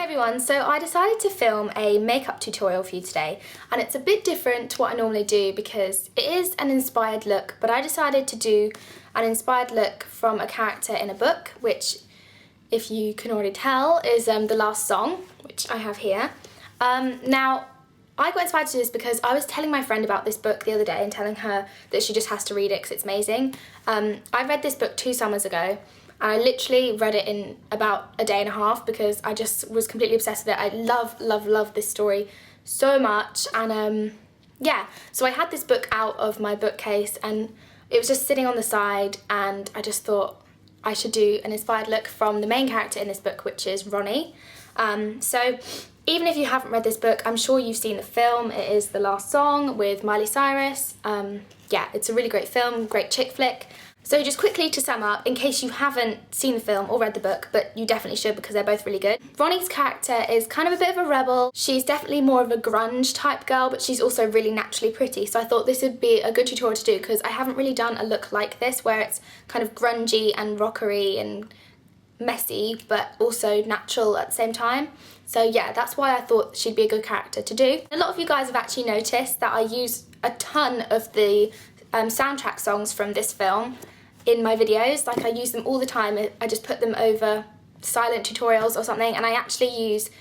Hey everyone, so I decided to film a makeup tutorial for you today, and it's a bit different to what I normally do because it is an inspired look, but I decided to do an inspired look from a character in a book, which, if you can already tell, is the last song, which I have here. Now, I got inspired to do this because I was telling my friend about this book the other day and telling her that she just has to read it because it's amazing. I read this book 2 summers ago. I literally read it in about a day and a half because I just was completely obsessed with it. I love this story so much, and yeah, so I had this book out of my bookcase and it was just sitting on the side, and I just thought I should do an inspired look from the main character in this book, which is Ronnie. So even if you haven't read this book, I'm sure you've seen the film. It is The Last Song with Miley Cyrus. Yeah, it's a really great film, great chick flick. So just quickly to sum up, in case you haven't seen the film or read the book, but you definitely should because they're both really good. Ronnie's character is kind of a bit of a rebel. She's definitely more of a grunge type girl, but she's also really naturally pretty. So I thought this would be a good tutorial to do because I haven't really done a look like this where it's kind of grungy and rockery and messy, but also natural at the same time. So yeah, that's why I thought she'd be a good character to do. A lot of you guys have actually noticed that I use a ton of the soundtrack songs from this film in my videos. Like, I use them all the time. I just put them over silent tutorials or something, and I actually use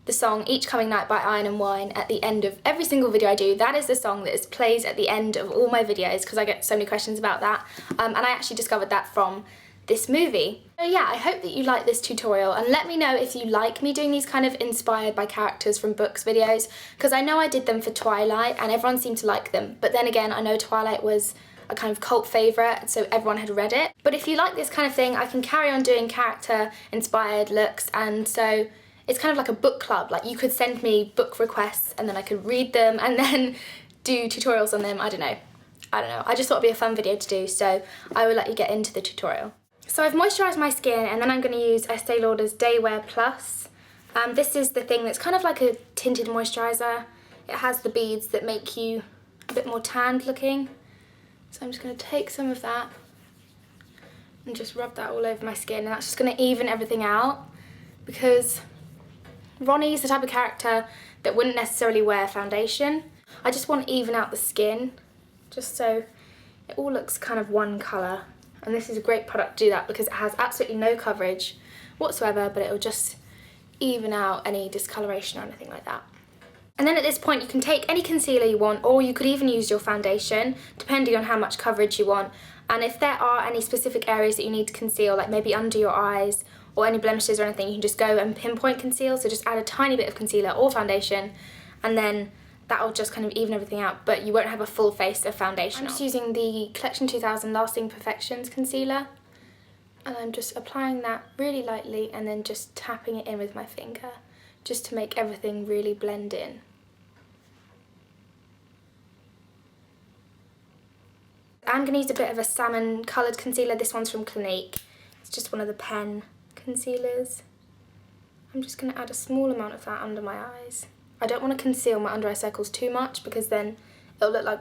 the song Each Coming Night by Iron and Wine at the end of every single video I do. That is the song that plays at the end of all my videos because I get so many questions about that, and I actually discovered that from this movie. So yeah, I hope that you like this tutorial, and let me know if you like me doing these kind of inspired by characters from books videos, because I know I did them for Twilight and everyone seemed to like them, but then again I know Twilight was a kind of cult favourite, so everyone had read it. But if you like this kind of thing, I can carry on doing character inspired looks, and so it's kind of like a book club. Like, you could send me book requests and then I could read them and then do tutorials on them. I don't know. I just thought it'd be a fun video to do, so I will let you get into the tutorial. So I've moisturised my skin, and then I'm going to use Estee Lauder's DayWear Plus. This is the thing that's kind of like a tinted moisturiser. It has the beads that make you a bit more tanned looking. So I'm just going to take some of that and just rub that all over my skin, and that's just going to even everything out, because Ronnie's the type of character that wouldn't necessarily wear foundation. I just want to even out the skin, just so it all looks kind of one colour. And this is a great product to do that because it has absolutely no coverage whatsoever, but it'll just even out any discoloration or anything like that. And then at this point you can take any concealer you want, or you could even use your foundation, depending on how much coverage you want. And if there are any specific areas that you need to conceal, like maybe under your eyes or any blemishes or anything, you can just go and pinpoint conceal. So just add a tiny bit of concealer or foundation, and then that'll just kind of even everything out, but you won't have a full face of foundation. I'm just using the Collection 2000 Lasting Perfections concealer, and I'm just applying that really lightly and then just tapping it in with my finger, just to make everything really blend in. I'm going to use a bit of a salmon coloured concealer. This one's from Clinique. It's just one of the pen concealers. I'm just going to add a small amount of that under my eyes. I don't want to conceal my under eye circles too much because then it'll look like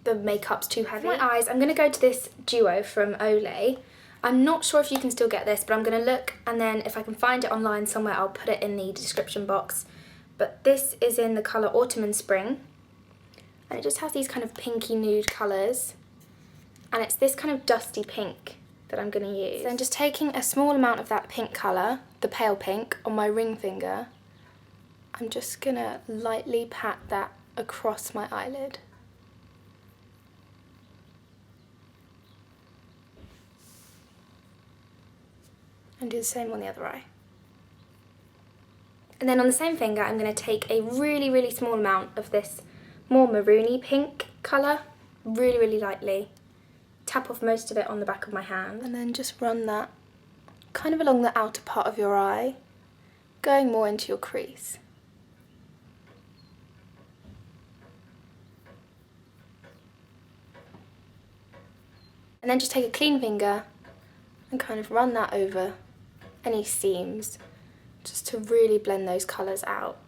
the makeup's too heavy. For my eyes, I'm going to go to this duo from Olay. I'm not sure if you can still get this, but I'm going to look, and then if I can find it online somewhere, I'll put it in the description box. But this is in the colour Autumn and Spring, and it just has these kind of pinky nude colours, and it's this kind of dusty pink that I'm going to use. So I'm just taking a small amount of that pink colour, the pale pink, on my ring finger. I'm just going to lightly pat that across my eyelid. And do the same on the other eye. And then on the same finger, I'm going to take a really small amount of this more maroony pink colour, really lightly. Tap off most of it on the back of my hand, and then just run that kind of along the outer part of your eye, going more into your crease. And then just take a clean finger and kind of run that over any seams, just to really blend those colours out.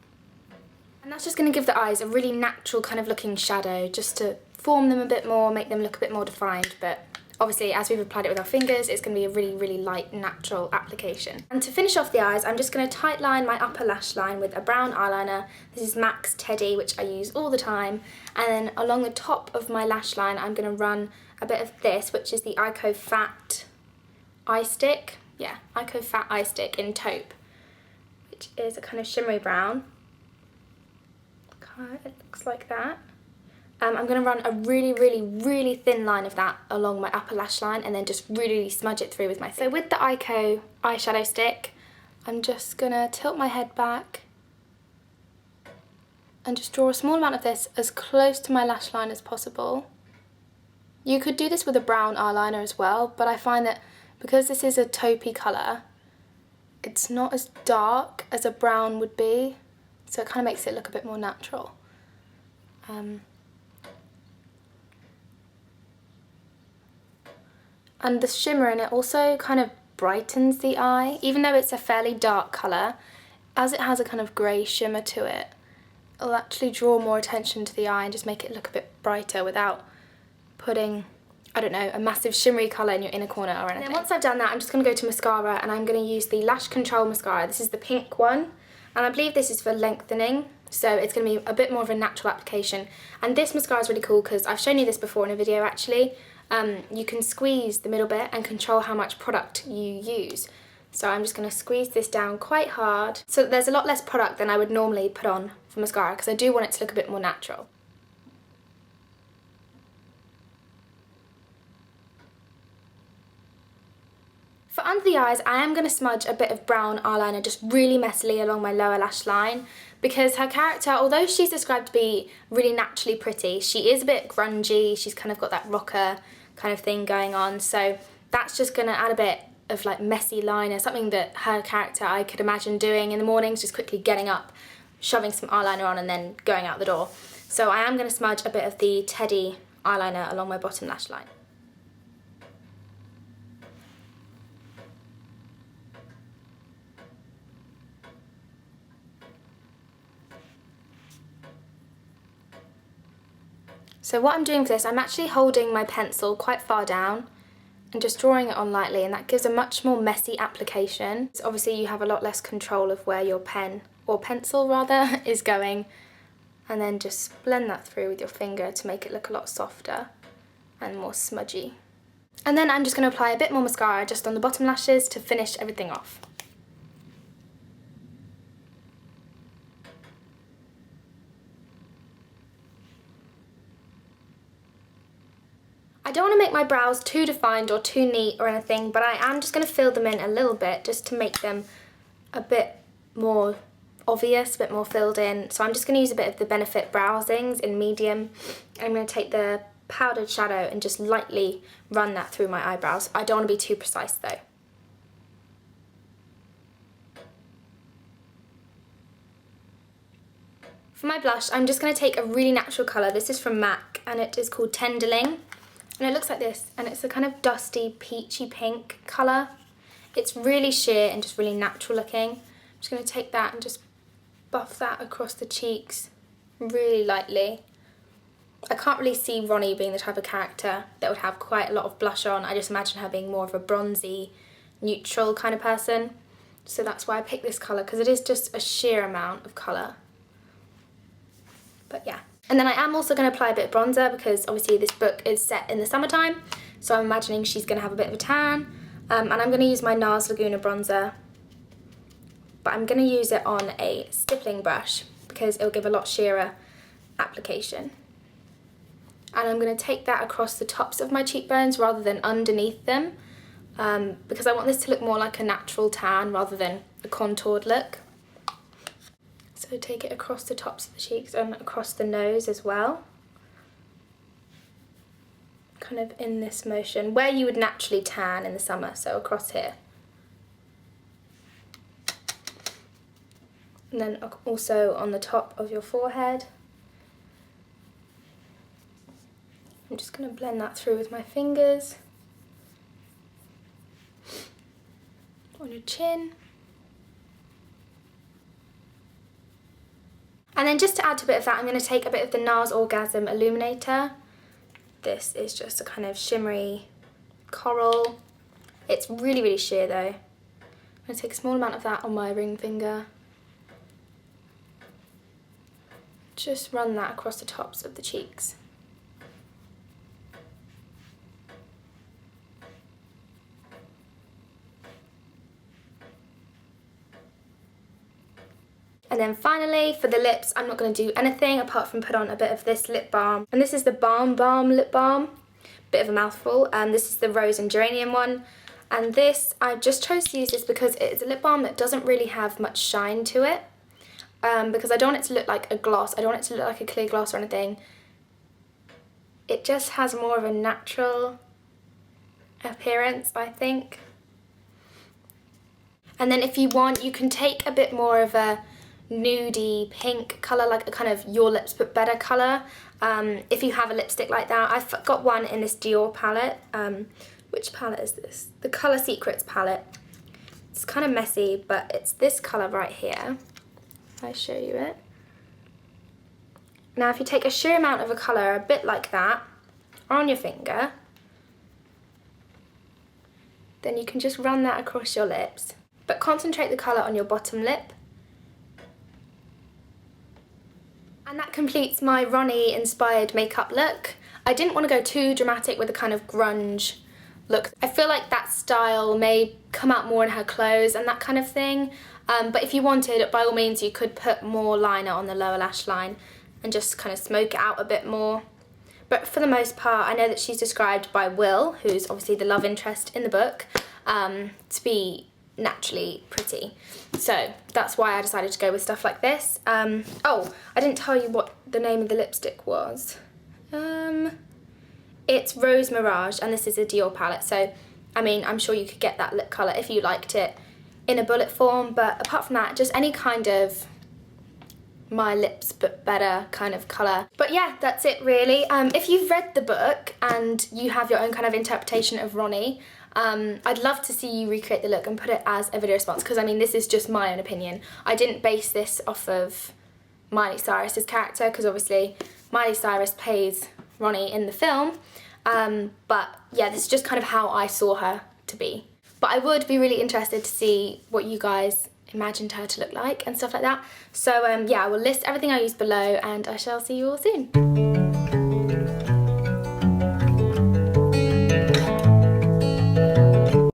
And that's just going to give the eyes a really natural kind of looking shadow, just to form them a bit more, make them look a bit more defined, but obviously as we've applied it with our fingers, it's going to be a really, really light, natural application. And to finish off the eyes, I'm just going to tight line my upper lash line with a brown eyeliner. This is MAC's Teddy, which I use all the time. And then along the top of my lash line, I'm going to run a bit of this, which is the Eyeko Fat Eyestick. Yeah, Eyeko Fat Eyestick in Taupe, which is a kind of shimmery brown. It looks like that. I'm going to run a really, really, really thin line of that along my upper lash line and then just really smudge it through with my finger. So with the Eyeko eyeshadow stick, I'm just going to tilt my head back and just draw a small amount of this as close to my lash line as possible. You could do this with a brown eyeliner as well, but I find that because this is a taupey colour, it's not as dark as a brown would be, so it kind of makes it look a bit more natural. And the shimmer in it also kind of brightens the eye. Even though it's a fairly dark colour, as it has a kind of grey shimmer to it, it'll actually draw more attention to the eye and just make it look a bit brighter without putting, I don't know, a massive shimmery colour in your inner corner or anything. And then once I've done that, I'm just going to go to mascara, and I'm going to use the Lash Control Mascara. This is the pink one, and I believe this is for lengthening, so it's going to be a bit more of a natural application. And this mascara is really cool because I've shown you this before in a video actually. You can squeeze the middle bit and control how much product you use. So I'm just going to squeeze this down quite hard so that there's a lot less product than I would normally put on for mascara, because I do want it to look a bit more natural. For under the eyes, I am going to smudge a bit of brown eyeliner just really messily along my lower lash line, because her character, although she's described to be really naturally pretty, she is a bit grungy. She's kind of got that rocker kind of thing going on, so that's just going to add a bit of like messy liner, something that her character I could imagine doing in the mornings, just quickly getting up, shoving some eyeliner on and then going out the door. So I am going to smudge a bit of the Teddy eyeliner along my bottom lash line. So what I'm doing for this, I'm actually holding my pencil quite far down and just drawing it on lightly, and that gives a much more messy application. So obviously you have a lot less control of where your pen, or pencil rather, is going, and then just blend that through with your finger to make it look a lot softer and more smudgy. And then I'm just going to apply a bit more mascara just on the bottom lashes to finish everything off. I don't want to make my brows too defined or too neat or anything, but I am just going to fill them in a little bit just to make them a bit more obvious, a bit more filled in. So I'm just going to use a bit of the Benefit Browsings in medium. I'm going to take the powdered shadow and just lightly run that through my eyebrows. I don't want to be too precise though. For my blush, I'm just going to take a really natural colour. This is from MAC and it is called Tenderling. And it looks like this, and it's a kind of dusty, peachy pink colour. It's really sheer and just really natural looking. I'm just going to take that and just buff that across the cheeks really lightly. I can't really see Ronnie being the type of character that would have quite a lot of blush on. I just imagine her being more of a bronzy, neutral kind of person. So that's why I picked this colour, because it is just a sheer amount of colour. But yeah. And then I am also going to apply a bit of bronzer, because obviously this book is set in the summertime, so I'm imagining she's going to have a bit of a tan. And I'm going to use my NARS Laguna bronzer, but I'm going to use it on a stippling brush because it'll give a lot sheerer application. And I'm going to take that across the tops of my cheekbones rather than underneath them, because I want this to look more like a natural tan rather than a contoured look. So take it across the tops of the cheeks and across the nose as well. Kind of in this motion, where you would naturally tan in the summer, so across here. And then also on the top of your forehead. I'm just going to blend that through with my fingers. On your chin. And then just to add to a bit of that, I'm going to take a bit of the NARS Orgasm Illuminator. This is just a kind of shimmery coral. It's really, really sheer though. I'm going to take a small amount of that on my ring finger. Just run that across the tops of the cheeks. And then finally, for the lips, I'm not going to do anything apart from put on a bit of this lip balm. And this is the Balm lip balm. Bit of a mouthful. This is the Rose and Geranium one. And this, I just chose to use this because it's a lip balm that doesn't really have much shine to it. Because I don't want it to look like a gloss. I don't want it to look like a clear gloss or anything. It just has more of a natural appearance, I think. And then if you want, you can take a bit more of a nudie pink colour, like a kind of Your Lips But Better colour, if you have a lipstick like that. I've got one in this Dior palette. Which palette is this? The Colour Secrets palette. It's kind of messy, but it's this colour right here. If I show you it. Now if you take a sheer amount of a colour, a bit like that, on your finger, then you can just run that across your lips. But concentrate the colour on your bottom lip. And that completes my Ronnie inspired makeup look. I didn't want to go too dramatic with a kind of grunge look. I feel like that style may come out more in her clothes and that kind of thing. But if you wanted, by all means, you could put more liner on the lower lash line and just kind of smoke it out a bit more. But for the most part, I know that she's described by Will, who's obviously the love interest in the book, to be naturally pretty. So that's why I decided to go with stuff like this. Oh, I didn't tell you what the name of the lipstick was. It's Rose Mirage, and this is a Dior palette. So, I mean, I'm sure you could get that lip colour if you liked it in a bullet form, but apart from that, just any kind of My Lips But Better kind of colour. But yeah, that's it really. If you've read the book and you have your own kind of interpretation of Ronnie, I'd love to see you recreate the look and put it as a video response, because I mean, this is just my own opinion. I didn't base this off of Miley Cyrus's character, because obviously Miley Cyrus plays Ronnie in the film, but yeah, this is just kind of how I saw her to be. But I would be really interested to see what you guys imagined her to look like and stuff like that. So yeah, I will list everything I used below, and I shall see you all soon.